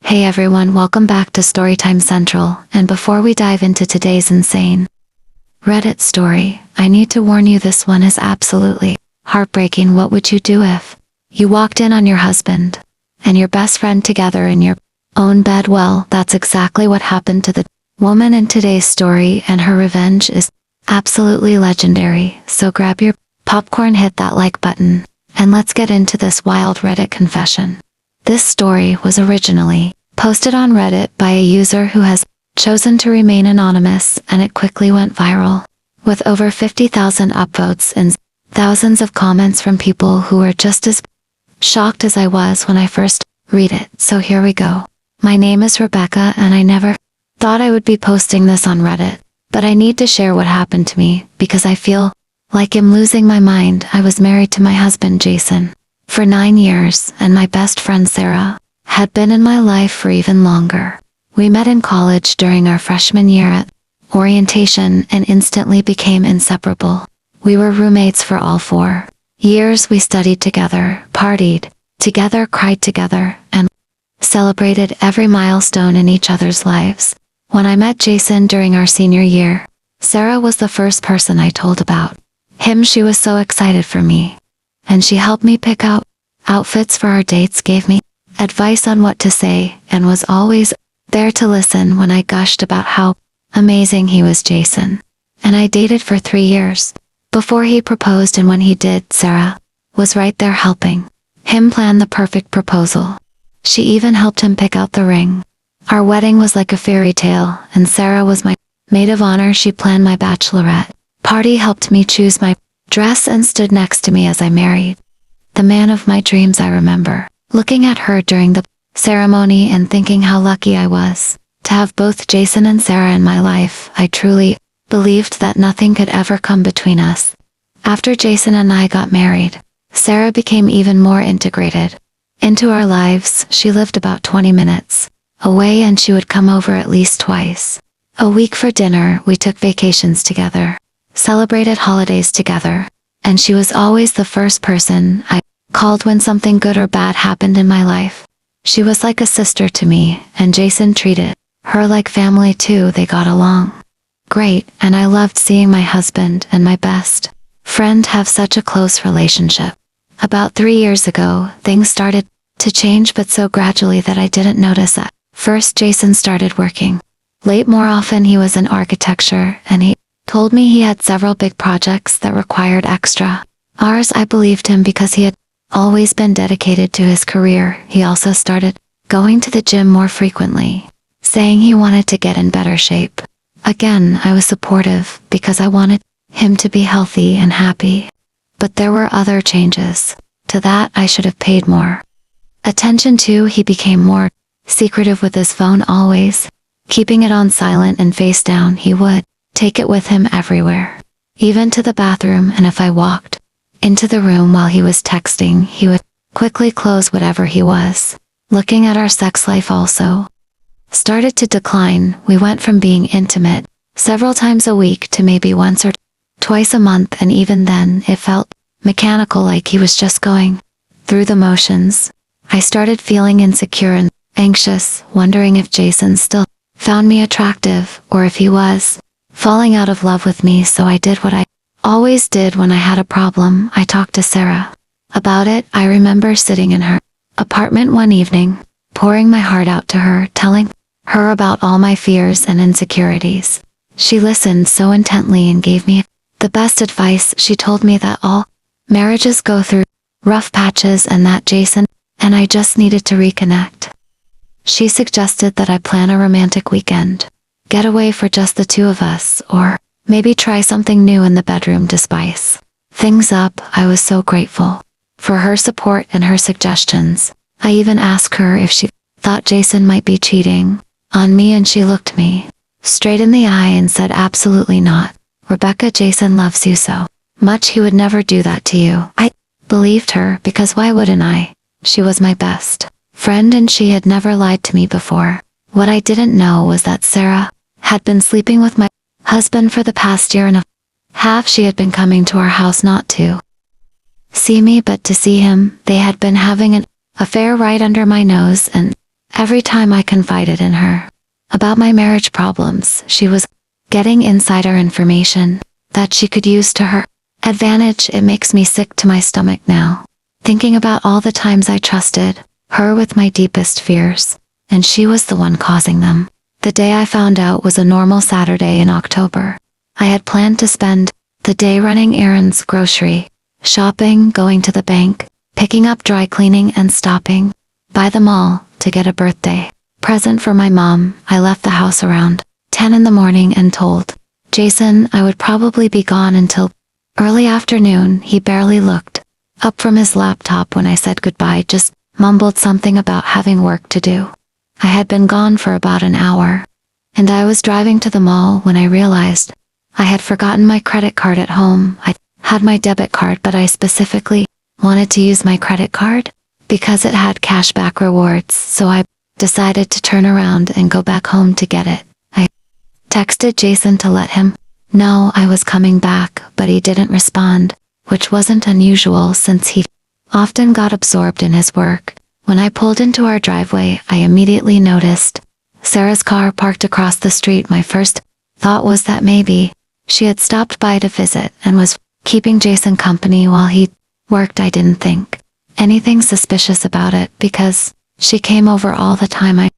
Hey everyone, welcome back to Storytime Central, and before we dive into today's insane Reddit story, I need to warn you this one is absolutely heartbreaking. What would you do if you walked in on your husband and your best friend together in your own bed? Well, that's exactly what happened to the woman in today's story, and her revenge is absolutely legendary. So grab your popcorn, hit that like button, and let's get into this wild Reddit confession. This story was originally posted on Reddit by a user who has chosen to remain anonymous, and it quickly went viral, with over 50,000 upvotes and thousands of comments from people who were just as shocked as I was when I first read it. So here we go. My name is Rebecca, and I never thought I would be posting this on Reddit, but I need to share what happened to me because I feel like I'm losing my mind. I was married to my husband Jason for 9 years, and my best friend Sarah had been in my life for even longer. We met in college during our freshman year at orientation and instantly became inseparable. We were roommates for all 4 years. We studied together, partied together, cried together, and celebrated every milestone in each other's lives. When I met Jason during our senior year, Sarah was the first person I told about him. She was so excited for me, and she helped me pick out outfits for our dates, gave me advice on what to say, and was always there to listen when I gushed about how amazing he was. Jason and I dated for 3 years before he proposed, and when he did, Sarah was right there helping him plan the perfect proposal. She even helped him pick out the ring. Our wedding was like a fairy tale, and Sarah was my maid of honor. She planned my bachelorette party, helped me choose my dress, and stood next to me as I married the man of my dreams. I remember looking at her during the ceremony and thinking how lucky I was to have both Jason and Sarah in my life. I truly believed that nothing could ever come between us. After Jason and I got married, Sarah became even more integrated into our lives. She lived about 20 minutes away, and she would come over at least twice a week for dinner. We took vacations together, celebrated holidays together, and she was always the first person I called when something good or bad happened in my life. She was like a sister to me, and Jason treated her like family too. They got along great, and I loved seeing my husband and my best friend have such a close relationship. About 3 years ago, things started to change, but so gradually that I didn't notice at first. Jason started working late more often. He was in architecture, and he told me he had several big projects that required extra hours. I believed him because he had always been dedicated to his career. He also started going to the gym more frequently, saying he wanted to get in better shape. Again, I was supportive because I wanted him to be healthy and happy. But there were other changes to that I should have paid more attention to. He became more secretive with his phone, always keeping it on silent and face down. He would take it with him everywhere, even to the bathroom, and if I walked into the room while he was texting, he would quickly close whatever he was looking at. Our sex life also started to decline. We went from being intimate several times a week to maybe once or twice a month, and even then it felt mechanical, like he was just going through the motions. I started feeling insecure and anxious, wondering if Jason still found me attractive or if he was falling out of love with me. So I did what I always did when I had a problem. I talked to Sarah about it. I remember sitting in her apartment one evening, pouring my heart out to her, telling her about all my fears and insecurities. She listened so intently and gave me the best advice. She told me that all marriages go through rough patches, and that Jason and I just needed to reconnect. She suggested that I plan a romantic weekend getaway for just the 2 of us, or maybe try something new in the bedroom to spice things up. I was so grateful for her support and her suggestions. I even asked her if she thought Jason might be cheating on me, and she looked me straight in the eye and said, "Absolutely not. Rebecca, Jason loves you so much, he would never do that to you." I believed her because why wouldn't I? She was my best friend, and she had never lied to me before. What I didn't know was that Sarah had been sleeping with my husband for the past year and a half. She had been coming to our house not to see me but to see him. They had been having an affair right under my nose, and Every time I confided in her about my marriage problems, she was getting insider information that she could use to her advantage. It makes me sick to my stomach now, thinking about all the times I trusted her with my deepest fears, and she was the one causing them. The day I found out was a normal Saturday in October. I had planned to spend the day running errands, grocery shopping, going to the bank, picking up dry cleaning, and stopping by the mall to get a birthday present for my mom. I left the house around 10 in the morning and told Jason I would probably be gone until early afternoon. He barely looked up from his laptop when I said goodbye, just mumbled something about having work to do. I had been gone for about an hour, and I was driving to the mall when I realized I had forgotten my credit card at home. I had my debit card, but I specifically wanted to use my credit card because it had cashback rewards, so I decided to turn around and go back home to get it. I texted Jason to let him know I was coming back, but he didn't respond, which wasn't unusual since he often got absorbed in his work. When I pulled into our driveway, I immediately noticed Sarah's car parked across the street. My first thought was that maybe she had stopped by to visit and was keeping Jason company while he worked. I didn't think anything suspicious about it because she came over all the time. I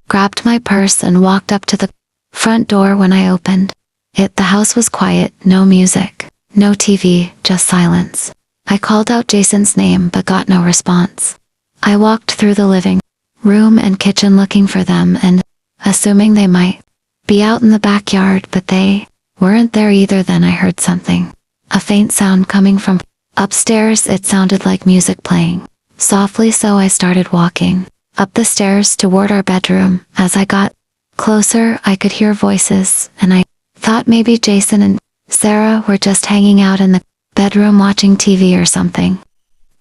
grabbed my purse and walked up to the front door. When I opened it, the house was quiet, no music, no TV, just silence. I called out Jason's name but got no response. I walked through the living room and kitchen looking for them and assuming they might be out in the backyard, but they weren't there either. Then I heard something, a faint sound coming from upstairs. It sounded like music playing softly, so I started walking up the stairs toward our bedroom. As I got closer, I could hear voices, and I thought maybe Jason and Sarah were just hanging out in the bedroom watching TV or something.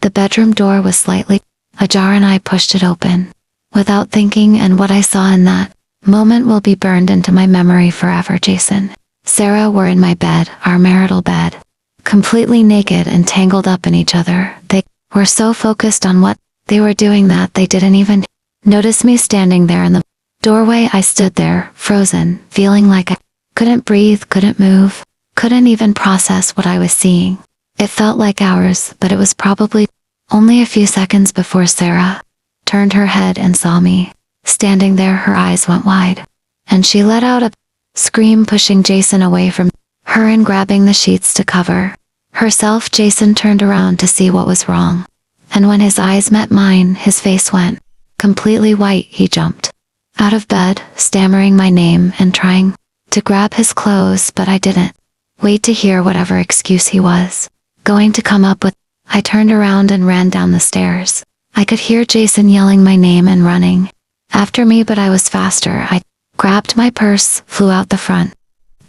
The bedroom door was slightly ajar and I pushed it open without thinking, and what I saw in that moment will be burned into my memory forever. Jason, Sarah were in my bed, our marital bed, completely naked and tangled up in each other. They were so focused on what they were doing that they didn't even notice me standing there in the doorway. I stood there, frozen, feeling like I couldn't breathe, couldn't move, couldn't even process what I was seeing. It felt like hours, but it was probably only a few seconds before Sarah turned her head and saw me standing there. Her eyes went wide, and she let out a scream, pushing Jason away from her and grabbing the sheets to cover herself. Jason turned around to see what was wrong, and when his eyes met mine, his face went completely white. He jumped out of bed, stammering my name and trying to grab his clothes, but I didn't wait to hear whatever excuse he was going to come up with. I turned around and ran down the stairs. I could hear Jason yelling my name and running after me, but I was faster. I grabbed my purse, flew out the front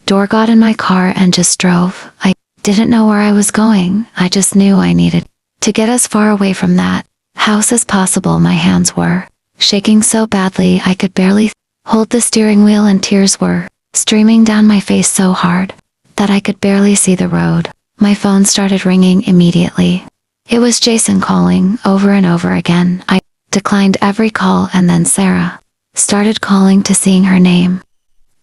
door, got in my car, and just drove. I didn't know where I was going. I just knew I needed to get as far away from that house as possible. My hands were shaking so badly I could barely hold the steering wheel, and tears were streaming down my face so hard that I could barely see the road. My phone started ringing immediately. It was Jason calling over and over again. I declined every call, and then Sarah started calling. To seeing her name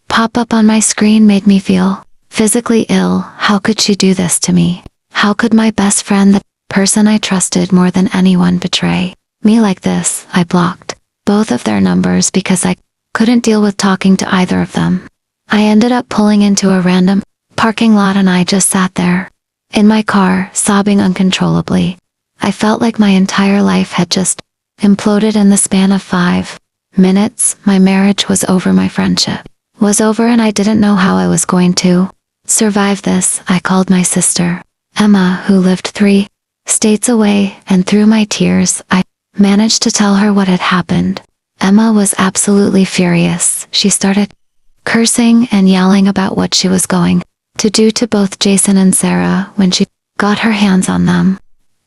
pop up on my screen made me feel physically ill. How could she do this to me? How could my best friend, the person I trusted more than anyone, betray me like this? I blocked both of their numbers because I couldn't deal with talking to either of them. I ended up pulling into a random parking lot, and I just sat there in my car, sobbing uncontrollably. I felt like my entire life had just imploded in the span of 5 minutes. My marriage was over, my friendship was over, and I didn't know how I was going to survive this. I called my sister, Emma, who lived 3 states away, and through my tears, I managed to tell her what had happened. Emma was absolutely furious. She started cursing and yelling about what she was going to do to both Jason and Sarah when she got her hands on them.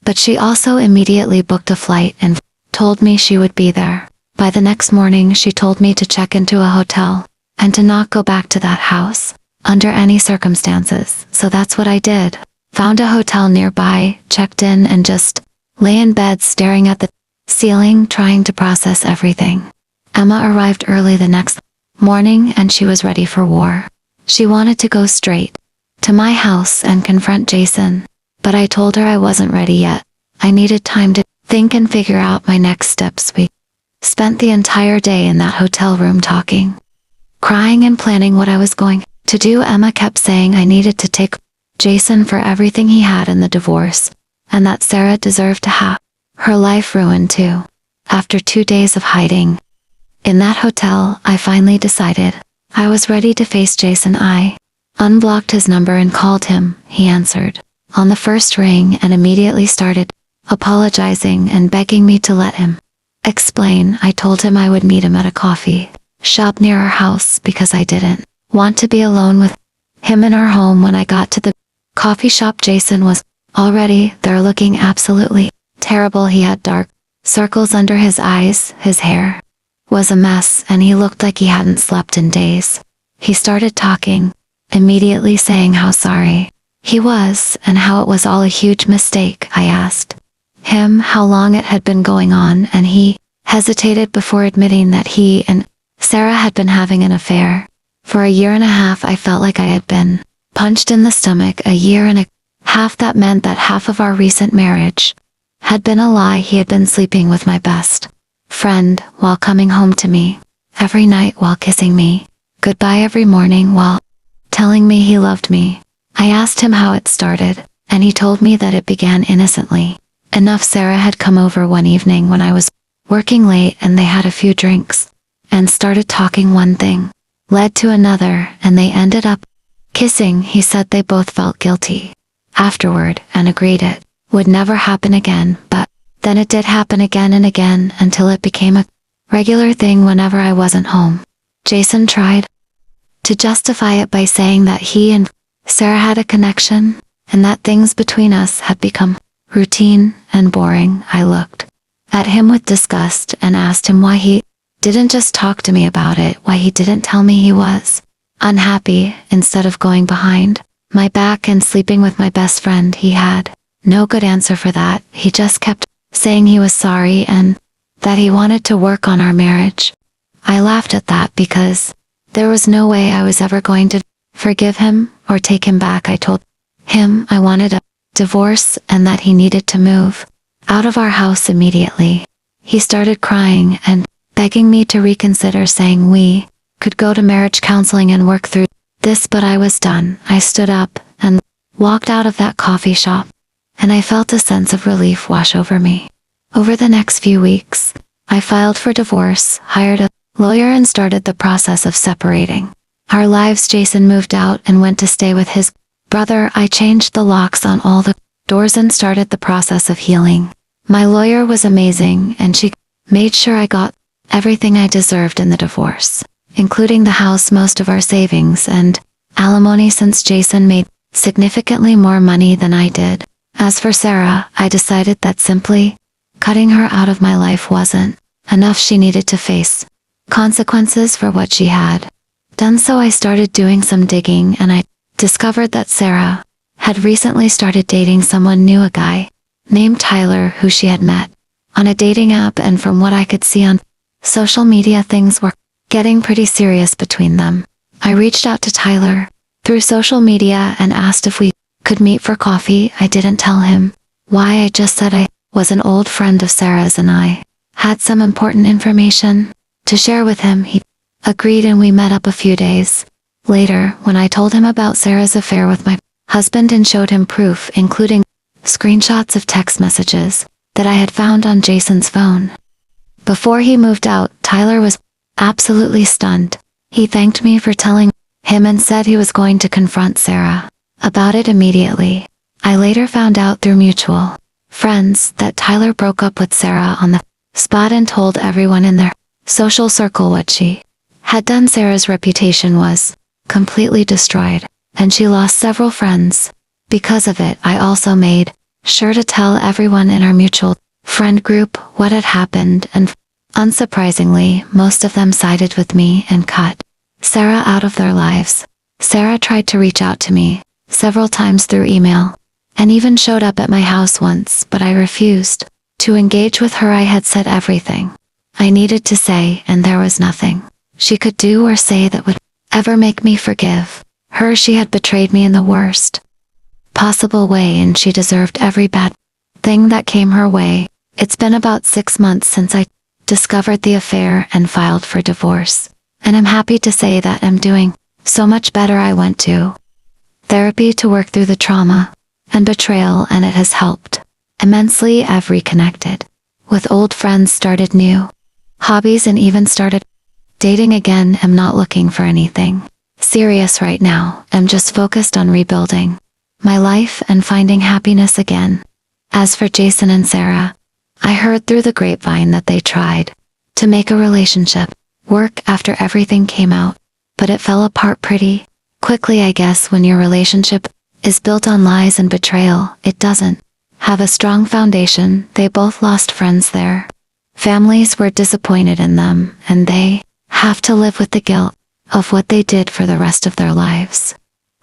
But she also immediately booked a flight and told me she would be there by the next morning. She told me to check into a hotel and to not go back to that house under any circumstances. So that's what I did. Found a hotel nearby, checked in, and just lay in bed staring at the ceiling, trying to process everything Emma arrived early the next morning and she was ready for war. She wanted to go straight to my house and confront Jason, but I told her I wasn't ready yet. I needed time to think and figure out my next steps. We spent the entire day in that hotel room talking, crying and planning what I was going to do. Emma kept saying I needed to take Jason for everything he had in the divorce, and that Sarah deserved to have her life ruined too. After 2 days of hiding in that hotel, I finally decided I was ready to face Jason. I unblocked his number and called him. He answered on the first ring and immediately started apologizing and begging me to let him explain. I told him I would meet him at a coffee shop near our house because I didn't want to be alone with him in our home. When I got to the coffee shop, Jason was already there looking absolutely terrible. He had dark circles under his eyes, his hair was a mess, and he looked like he hadn't slept in days. He started talking, immediately saying how sorry he was and how it was all a huge mistake. I asked him how long it had been going on, and he hesitated before admitting that he and Sarah had been having an affair for 1.5 years. I felt like I had been punched in the stomach. 1.5 years. That meant that half of our recent marriage had been a lie. He had been sleeping with my best friend while coming home to me every night, while kissing me goodbye every morning, while telling me he loved me. I asked him how it started, and he told me that it began innocently enough. Sarah had come over one evening when I was working late, and they had a few drinks and started talking. One thing led to another, and they ended up kissing. He said they both felt guilty afterward and agreed it would never happen again, but then it did happen again and again until it became a regular thing whenever I wasn't home. Jason tried to justify it by saying that he and Sarah had a connection and that things between us had become routine and boring. I looked at him with disgust and asked him why he didn't just talk to me about it, why he didn't tell me he was unhappy instead of going behind my back and sleeping with my best friend. He had no good answer for that. He just kept saying he was sorry and that he wanted to work on our marriage. I laughed at that because there was no way I was ever going to forgive him or take him back. I told him I wanted a divorce and that he needed to move out of our house immediately. He started crying and begging me to reconsider, saying we could go to marriage counseling and work through this, but I was done. I stood up and walked out of that coffee shop, and I felt a sense of relief wash over me. Over the next few weeks, I filed for divorce, hired a lawyer, and started the process of separating our lives. Jason moved out and went to stay with his brother. I changed the locks on all the doors and started the process of healing. My lawyer was amazing, and she made sure I got everything I deserved in the divorce, including the house, most of our savings, and alimony, since Jason made significantly more money than I did. As for Sarah, I decided that simply cutting her out of my life wasn't enough. She needed to face consequences for what she had done. So I started doing some digging, and I discovered that Sarah had recently started dating someone new, a guy named Tyler, who she had met on a dating app, and from what I could see on social media, things were getting pretty serious between them. I reached out to Tyler through social media and asked if we could meet for coffee. I didn't tell him why. I just said I was an old friend of Sarah's and I had some important information to share with him. He agreed, and we met up a few days later when I told him about Sarah's affair with my husband and showed him proof, including screenshots of text messages that I had found on Jason's phone. Before he moved out, Tyler was absolutely stunned. He thanked me for telling him and said he was going to confront Sarah about it immediately. I later found out through mutual friends that Tyler broke up with Sarah on the spot and told everyone in their social circle what she had done. Sarah's reputation was completely destroyed, and she lost several friends because of it. I also made sure to tell everyone in our mutual friend group what had happened, and unsurprisingly, most of them sided with me and cut Sarah out of their lives. Sarah tried to reach out to me several times through email, and even showed up at my house once, but I refused to engage with her. I had said everything I needed to say, and there was nothing she could do or say that would ever make me forgive her. She had betrayed me in the worst possible way, and she deserved every bad thing that came her way. It's been about 6 months since I discovered the affair and filed for divorce, and I'm happy to say that I'm doing so much better. I went to therapy to work through the trauma and betrayal, and it has helped immensely. I've reconnected with old friends, started new hobbies, and even started dating again. I'm not looking for anything serious right now. I'm just focused on rebuilding my life and finding happiness again. As for Jason and Sarah, I heard through the grapevine that they tried to make a relationship work after everything came out, but it fell apart pretty quickly. I guess when your relationship is built on lies and betrayal, it doesn't have a strong foundation. They both lost friends there. Families were disappointed in them, and they have to live with the guilt of what they did for the rest of their lives.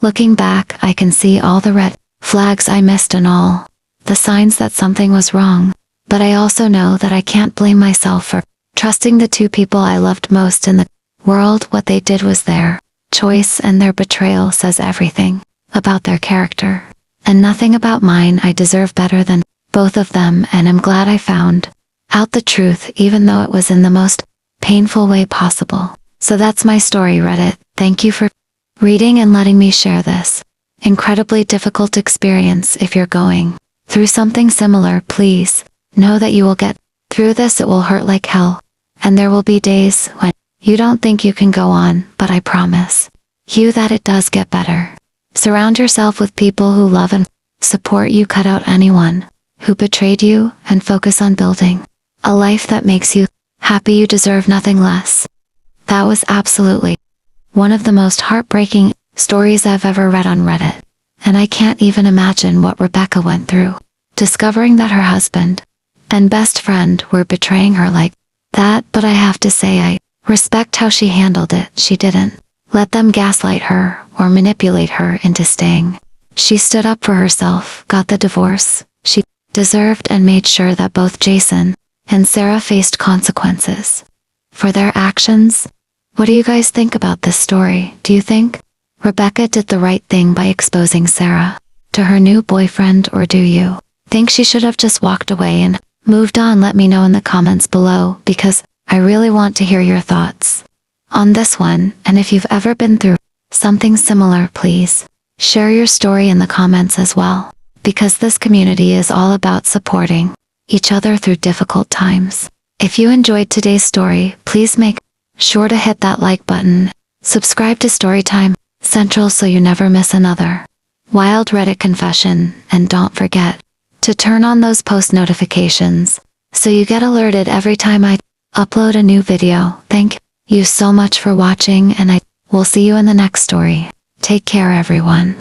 Looking back, I can see all the red flags I missed and all the signs that something was wrong, but I also know that I can't blame myself for trusting the two people I loved most in the world. What they did was their choice, and their betrayal says everything about their character and nothing about mine. I deserve better than both of them, and I'm glad I found out the truth, even though it was in the most painful way possible. So that's my story, Reddit. Thank you for reading and letting me share this incredibly difficult experience. If you're going through something similar, please know that you will get through this. It will hurt like hell, and there will be days when you don't think you can go on, but I promise you that it does get better. Surround yourself with people who love and support you. Cut out anyone who betrayed you and focus on building a life that makes you happy. You deserve nothing less. That was absolutely one of the most heartbreaking stories I've ever read on Reddit, and I can't even imagine what Rebecca went through, discovering that her husband and best friend were betraying her like that. But I have to say, I respect how she handled it. She didn't let them gaslight her or manipulate her into staying. She stood up for herself, got the divorce she deserved, and made sure that both Jason and Sarah faced consequences for their actions. What do you guys think about this story? Do you think Rebecca did the right thing by exposing Sarah to her new boyfriend, or do you think she should have just walked away and moved on? Let me know in the comments below, because I really want to hear your thoughts on this one. And if you've ever been through something similar, please share your story in the comments as well, because this community is all about supporting each other through difficult times. If you enjoyed today's story, please make sure to hit that like button, subscribe to Storytime Central so you never miss another wild Reddit confession, and don't forget to turn on those post notifications so you get alerted every time I upload a new video. Thank you so much for watching, and I will see you in the next story. Take care, everyone.